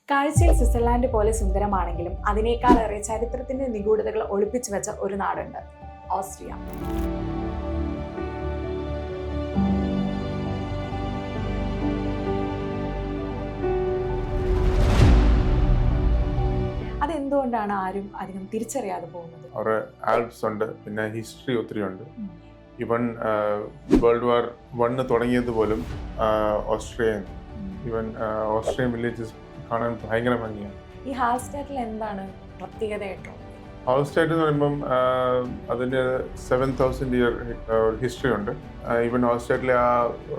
കാഴ്ചയിൽ സ്വിറ്റ്സർലാൻഡ് പോലെ സുന്ദരമാണെങ്കിലും അതിനേക്കാളേറെ ചരിത്രത്തിന്റെ നിഗൂഢതകൾ ഒളിപ്പിച്ചു വെച്ച ഒരു നാടുണ്ട്, ഓസ്ട്രിയ. അതെന്തുകൊണ്ടാണ് ആരും അധികം തിരിച്ചറിയാതെ പോകുന്നത്? അവരുടെ ആൽപ്സ് ഉണ്ട്, പിന്നെ ഹിസ്റ്ററി ഒത്തിരി ഉണ്ട്. ഇവൻ വേൾഡ് വാർ 1 തുടങ്ങിയത് പോലും ഓസ്ട്രിയൻ. ഇവൻ ഓസ്ട്രിയൻ വില്ലേജസ് കാണാൻ ഭയങ്കര ഭംഗിയാണ്. ഈ ഹാൾസ്റ്റാറ്റിൽ എന്താണ് പ്രത്യേകതയായിട്ടുള്ളത്? ഹാൾസ്റ്റാറ്റ് എന്ന് പറയുമ്പം അതിന് 7000 ഇയർ ഹിസ്റ്ററി ഉണ്ട്. ഈവൻ ഹാൾസ്റ്റാറ്റിലെ ആ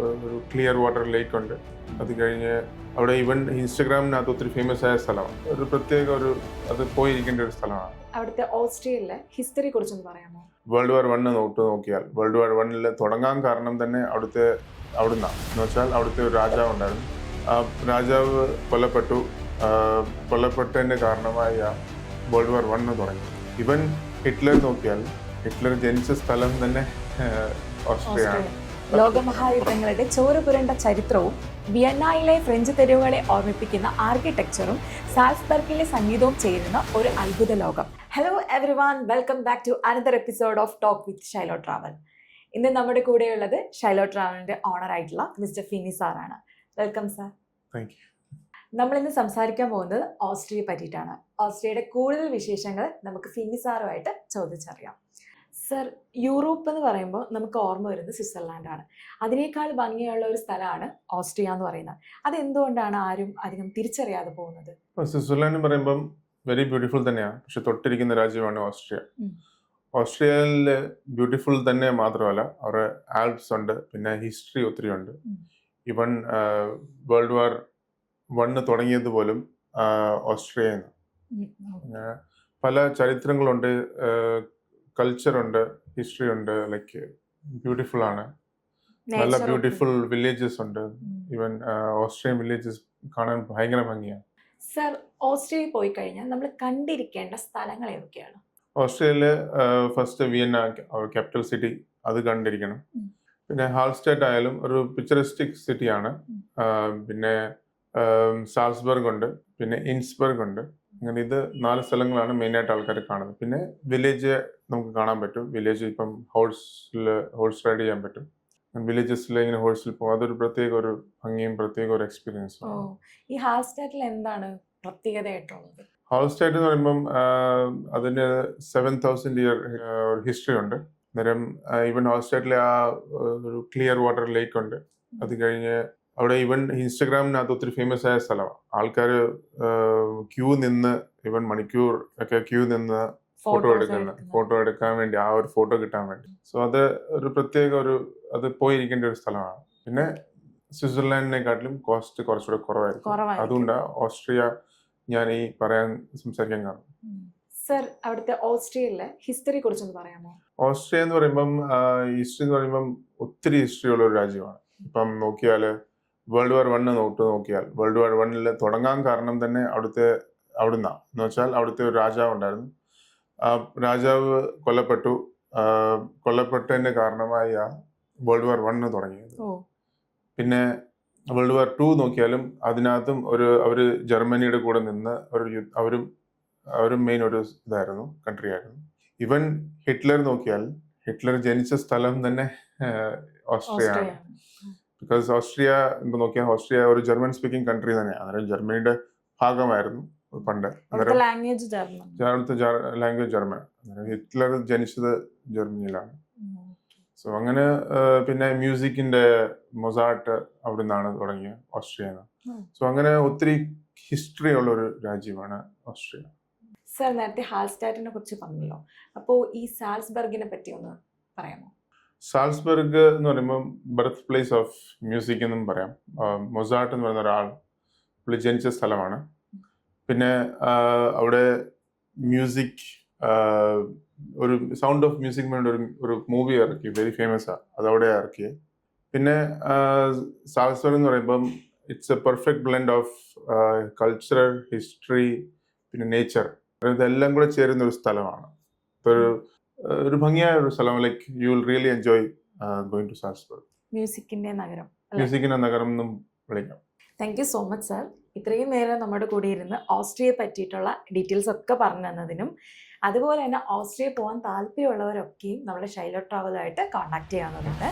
ഒരു ക്ലിയർ വാട്ടർ ലേക്ക് ഉണ്ട്. അത് കഴിഞ്ഞ് അവിടെ ഈവൻ ഇൻസ്റ്റഗ്രാമിനകത്ത് ഒത്തിരി ഫേമസ് ആയ സ്ഥലമാണ്. ഒരു പ്രത്യേക അത് പോയിരിക്കേണ്ട ഒരു സ്ഥലമാണ്. അവിടുത്തെ ഓസ്ട്രിയയിലെ ഹിസ്റ്ററി കുറിച്ചൊന്ന് പറയാമോ? വേൾഡ് വാർ 1 നോക്കിയാൽ വേൾഡ് വാർ 1 തുടങ്ങാൻ കാരണം തന്നെ അവിടുന്നാണ്. എന്ന് വെച്ചാൽ അവിടുത്തെ ഒരു രാജാവ് ഉണ്ടായിരുന്നു. ആ രാജാവ് കൊല്ലപ്പെട്ടതിൻ്റെ കാരണമായി വേൾഡ് വാർ 1 തുടങ്ങി. ഇവൻ ഹിറ്റ്ലർ നോക്കിയാൽ ഹിറ്റ്ലർ ജനിച്ച സ്ഥലം തന്നെ ഓസ്ട്രിയയാണ്. ലോകമഹായുദ്ധങ്ങളുടെ ചോര പുരണ്ട ചരിത്രവും വിയന്നയിലെ ഫ്രഞ്ച് തെരുവുകളെ ഓർമ്മിപ്പിക്കുന്ന ആർക്കിടെക്ചറും സാൽസ്ബർഗിലെ സംഗീതവും ചേരുന്ന ഒരു അത്ഭുത ലോകം. Hello everyone, welcome back to another episode of talk with Shylo travel. ഇന്ന് നമ്മുടെ കൂടെയുള്ളത് ഷൈലോ ട്രാവലിന്റെ ഓണർ ആയിട്ടുള്ള മിസ്റ്റർ ഫിനി സാറാണ്. Welcome sir. Thank you. നമ്മളിന്ന് സംസാരിക്കാൻ പോകുന്നത് ഓസ്ട്രിയയെ പറ്റിയിട്ടാണ്. ഓസ്ട്രിയയുടെ കൂടുതൽ വിശേഷങ്ങൾ നമുക്ക് ഫിനി സാറുമായിട്ട് ചോദിച്ചറിയാം. സർ, യൂറോപ്പ് എന്ന് പറയുമ്പോൾ നമുക്ക് ഓർമ്മ വരുന്നത് സ്വിറ്റ്സർലാൻഡാണ്. അതിനേക്കാൾ ഭംഗിയുള്ള ഒരു സ്ഥലമാണ് ഓസ്ട്രിയ എന്ന് പറയുന്നത്. അതെന്തുകൊണ്ടാണ് ആരും അധികം തിരിച്ചറിയാതെ പോകുന്നത്? സ്വിറ്റ്സർലാൻഡ് പറയുമ്പം വെരി ബ്യൂട്ടിഫുൾ തന്നെയാണ്, പക്ഷെ തൊട്ടിരിക്കുന്ന രാജ്യമാണ് ഓസ്ട്രിയ. ഓസ്ട്രിയയിൽ ബ്യൂട്ടിഫുൾ തന്നെ മാത്രമല്ല, അവരുടെ ആൽപ്സ് ഉണ്ട്, പിന്നെ ഹിസ്റ്ററി ഒത്തിരി ഉണ്ട്. ഇവൻ വേൾഡ് വാർ 1 തുടങ്ങിയത് പോലും ഓസ്ട്രിയയിൽ നിന്ന്. പല ചരിത്രങ്ങളുണ്ട്, കൾച്ചറുണ്ട്, ഹിസ്റ്ററി ഉണ്ട്. ലൈക്ക് ബ്യൂട്ടിഫുൾ ആണ്. നല്ല ബ്യൂട്ടിഫുൾ വില്ലേജസ് ഉണ്ട്. ഈവൻ ഓസ്ട്രിയൻ വില്ലേജസ് കാണാൻ ഭയങ്കര ഭംഗിയാണ്. സർ, ഓസ്ട്രിയയിൽ പോയി കഴിഞ്ഞാൽ നമ്മൾ കണ്ടിരിക്കേണ്ട സ്ഥലങ്ങൾ ഏതൊക്കെയാണ്? ഓസ്ട്രിയയില് ഫസ്റ്റ് വിയന്ന, ക്യാപിറ്റൽ സിറ്റി, അത് കണ്ടിരിക്കണം. പിന്നെ ഹാൾസ്റ്റാറ്റ് ആയാലും ഒരു പിക്ചറിസ്റ്റിക് സിറ്റിയാണ്. പിന്നെ സാൽസ്ബർഗ് ഉണ്ട്, പിന്നെ ഇൻസ്ബർഗ് ഉണ്ട്. അങ്ങനെ ഇത് 4 സ്ഥലങ്ങളാണ് മെയിനായിട്ട് ആൾക്കാർ കാണുന്നത്. പിന്നെ വില്ലേജ് നമുക്ക് കാണാൻ പറ്റും. വില്ലേജ് ഇപ്പം ഹോഴ്സ് റൈഡ് ചെയ്യാൻ പറ്റും. വില്ലേജസിൽ ഇങ്ങനെ ഹോഴ്സിൽ പോകും. അതൊരു പ്രത്യേക ഒരു ഭംഗിയും പ്രത്യേക ഒരു എക്സ്പീരിയൻസും. ഈ ഹാൾസ്റ്റാറ്റിൽ എന്താണ് പ്രത്യേകതയായിട്ടുള്ളത്? ഹാൾസ്റ്റാറ്റ് എന്ന് പറയുമ്പം അതിന് 7000 ഇയർ ഹിസ്റ്ററി ഉണ്ട്. അന്നേരം ഈവൻ ഹാൾസ്റ്റാറ്റിലെ ആ ഒരു ക്ലിയർ വാട്ടർ ലേക്ക് ഉണ്ട്. അത് കഴിഞ്ഞ് അവിടെ ഈവൻ ഇൻസ്റ്റഗ്രാമിനകത്ത് ഒത്തിരി ഫേമസ് ആയ സ്ഥലമാണ്. ആൾക്കാർ ക്യൂ നിന്ന്, ഈവൻ മണിക്കൂർ ഒക്കെ ക്യൂ നിന്ന് ഫോട്ടോ എടുക്കാൻ വേണ്ടി, ആ ഒരു ഫോട്ടോ കിട്ടാൻ വേണ്ടി. സോ അത് ഒരു പ്രത്യേക അത് പോയിരിക്കേണ്ട ഒരു സ്ഥലമാണ്. പിന്നെ സ്വിറ്റ്സർലാൻഡിനെക്കാട്ടിലും കോസ്റ്റ് കുറച്ചുകൂടെ കുറവായിരിക്കും. അതുകൊണ്ട് ഓസ്ട്രിയ ഞാൻ ഈ സംസാരിക്കാൻ കാരണം. സർ, അവിടുത്തെ ഓസ്ട്രിയയിലെ ഹിസ്റ്ററി കുറിച്ചൊന്ന് പറയാമോ? ഓസ്ട്രിയ എന്ന് പറയുമ്പം ഹിസ്റ്ററി എന്ന് പറയുമ്പം ഒത്തിരി ഹിസ്റ്ററി ഉള്ള ഒരു രാജ്യമാണ്. ഇപ്പം നോക്കിയാല് വേൾഡ് വാർ 1 നോക്കിയാൽ വേൾഡ് വാർ 1 തുടങ്ങാൻ കാരണം തന്നെ അവിടുന്നാണ്. എന്ന് വെച്ചാൽ അവിടുത്തെ ഒരു രാജാവ് ഉണ്ടായിരുന്നു. ആ രാജാവ് കൊല്ലപ്പെട്ടതിന്റെ കാരണമായി വേൾഡ് വാർ 1 തുടങ്ങിയത്. പിന്നെ വേൾഡ് വാർ 2 നോക്കിയാലും അതിനകത്തും അവര് ജർമ്മനിയുടെ കൂടെ നിന്ന് അവരും മെയിൻ ഒരു കൺട്രി ആയിരുന്നു. ഈവൻ ഹിറ്റ്ലർ നോക്കിയാൽ ഹിറ്റ്ലർ ജനിച്ച സ്ഥലം തന്നെ ഓസ്ട്രിയയാണ്. ബിക്കോസ് ഓസ്ട്രിയ നോക്കിയാൽ ഓസ്ട്രിയ ഒരു ജർമ്മൻ സ്പീക്കിംഗ് കൺട്രി തന്നെയാണ്. അന്നേരം ജർമ്മനിയുടെ ഭാഗമായിരുന്നു പണ്ട്. Language German. ഹിറ്റ്ലർ ജനിച്ചത് ജർമ്മനിയിലാണ്. സോ അങ്ങനെ പിന്നെ മ്യൂസിക്കിന്റെ മൊസാർട്ട് അവിടെ നിന്നാണ് തുടങ്ങിയത്, ഓസ്ട്രിയ. സോ അങ്ങനെ ഒത്തിരി ഹിസ്റ്ററി ഉള്ള ഒരു രാജ്യമാണ് ഓസ്ട്രിയ. സർ, നേരത്തെ ഹാൾസ്റ്റാറ്റിനെ കുറിച്ച് പറഞ്ഞല്ലോ. അപ്പോൾ ഈ സാൽസ്ബർഗിനെ പറ്റി ഒന്ന് പറയാമോ? സാൽസ്ബർഗ് എന്ന് പറയുമ്പോൾ ബർത്ത് പ്ലേസ് ഓഫ് മ്യൂസിക് എന്നും പറയാം. മൊസാർട്ട് എന്ന് പറയുന്ന ഒരാൾ പുള്ളി ജനിച്ച സ്ഥലമാണ്. പിന്നെ അവിടെ മ്യൂസിക്, ഒരു സൗണ്ട് ഓഫ് മ്യൂസിക് വേണ്ടി ഒരു മൂവി ഇറക്കി, വെരി ഫേമസ് ആണ്. അതവിടെ ഇറക്കിയത്. പിന്നെ സാൽസ്ബർഗ് എന്ന് പറയുമ്പം it's a perfect blend of cultural, history, പിന്നെ നേച്ചർ, ഇതെല്ലാം കൂടെ ചേരുന്ന ഒരു സ്ഥലമാണ്. ഒരു ഭംഗിയായ ഒരു സ്ഥലം. Like you will really enjoy going to Salzburg. മ്യൂസിക്കിന്റെ നഗരം എന്നും വിളിക്കാം. Thank you so much sir. ഇത്രയും നേരം നമ്മുടെ കൂടെ ഇരുന്ന് ഓസ്ട്രിയയെ പറ്റിയിട്ടുള്ള ഡീറ്റെയിൽസ് ഒക്കെ പറഞ്ഞു തന്നതിനും അതുപോലെ തന്നെ ഓസ്ട്രിയ പോകാൻ താല്പര്യമുള്ളവരൊക്കെയും നമ്മുടെ ഷൈലോ ട്രാവലുമായിട്ട് കോൺടാക്ട് ചെയ്യാവുന്നതുണ്ട്.